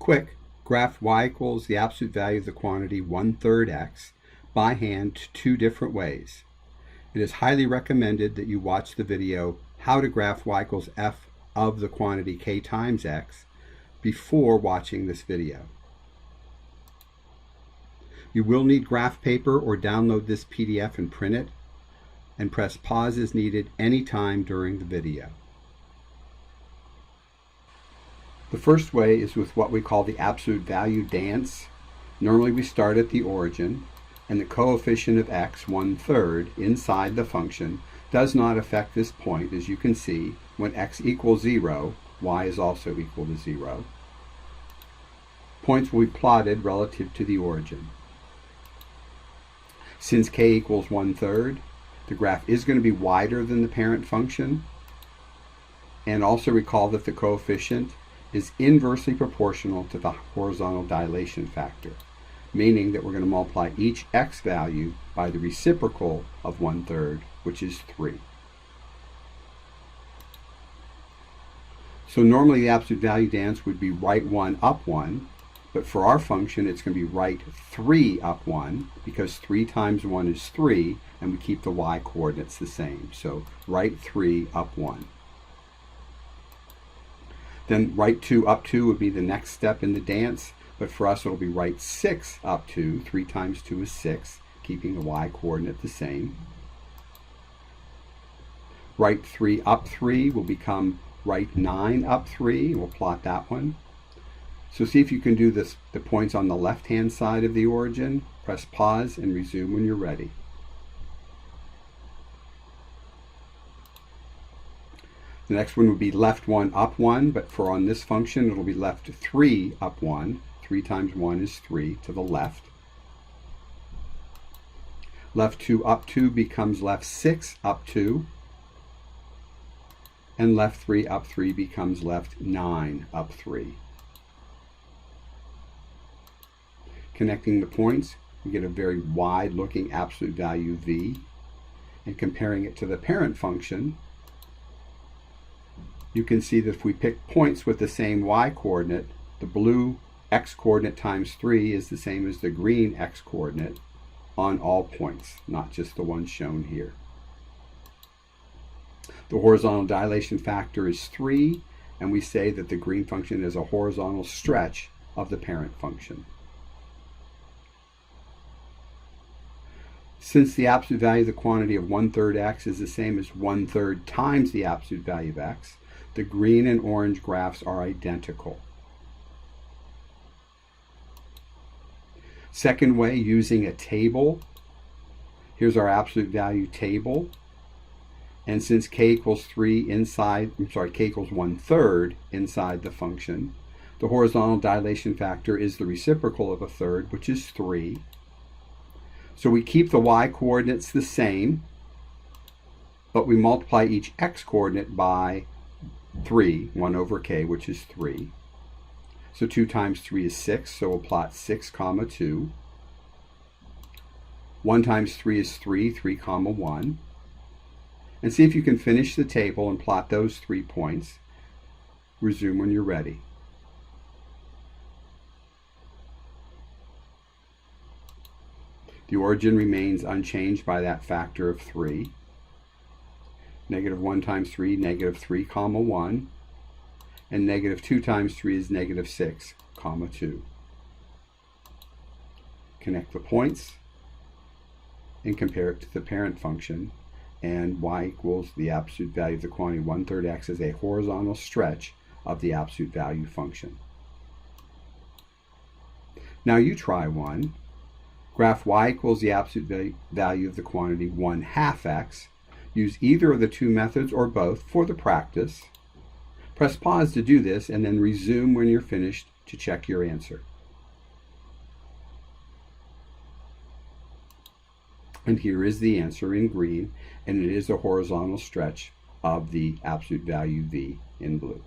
quick, graph y equals the absolute value of the quantity 1/3 x by hand 2 different ways. It is highly recommended that you watch the video How to Graph y equals f of the quantity k times x before watching this video. You will need graph paper or download this PDF and print it, and press pause as needed anytime during the video. The first way is with what we call the absolute value dance. Normally we start at the origin, and the coefficient of x, 1/3, inside the function does not affect this point. As you can see, when x equals 0, y is also equal to 0. Points will be plotted relative to the origin. Since k equals 1/3, the graph is going to be wider than the parent function. And also recall that the coefficient is inversely proportional to the horizontal dilation factor, meaning that we're going to multiply each x value by the reciprocal of 1/3, which is 3. So normally the absolute value dance would be right 1, up 1, but for our function it's going to be right 3, up 1, because 3 times 1 is 3, and we keep the y coordinates the same. So right 3, up 1. Then right 2, up 2 would be the next step in the dance, but for us it'll be right 6, up 2. 3 times 2 is 6, keeping the y coordinate the same. Right 3, up 3 will become right 9, up 3. We'll plot that one. So see if you can do this, the points on the left-hand side of the origin. Press pause and resume when you're ready. The next one would be left 1, up 1, but for on this function it'll be left 3, up 1. 3 times 1 is 3 to the left. Left 2, up 2 becomes left 6, up 2. And left 3, up 3 becomes left 9, up 3. Connecting the points, we get a very wide-looking absolute value v. And comparing it to the parent function, you can see that if we pick points with the same y coordinate, the blue x coordinate times 3 is the same as the green x coordinate on all points, not just the ones shown here. The horizontal dilation factor is 3, and we say that the green function is a horizontal stretch of the parent function. Since the absolute value of the quantity of 1/3 x is the same as 1/3 times the absolute value of x, the green and orange graphs are identical. Second way, using a table. Here's our absolute value table. And since k equals 3 inside, k equals 1/3 inside the function, the horizontal dilation factor is the reciprocal of 1/3, which is 3. So we keep the y coordinates the same, but we multiply each x coordinate by 3, 1 over k, which is 3. So 2 times 3 is 6, so we'll plot 6, 2. 1 times 3 is 3, 3, 1. And see if you can finish the table and plot those 3 points. Resume when you're ready. The origin remains unchanged by that factor of 3. Negative 1 times 3, negative 3, 1. And negative 2 times 3 is negative 6, 2. Connect the points and compare it to the parent function, and y equals the absolute value of the quantity 1/3 x is a horizontal stretch of the absolute value function. Now you try one. Graph y equals the absolute value of the quantity 1/2 x. Use either of the two methods or both for the practice. Press pause to do this and then resume when you're finished to check your answer. And here is the answer in green, and it is a horizontal stretch of the absolute value v in blue.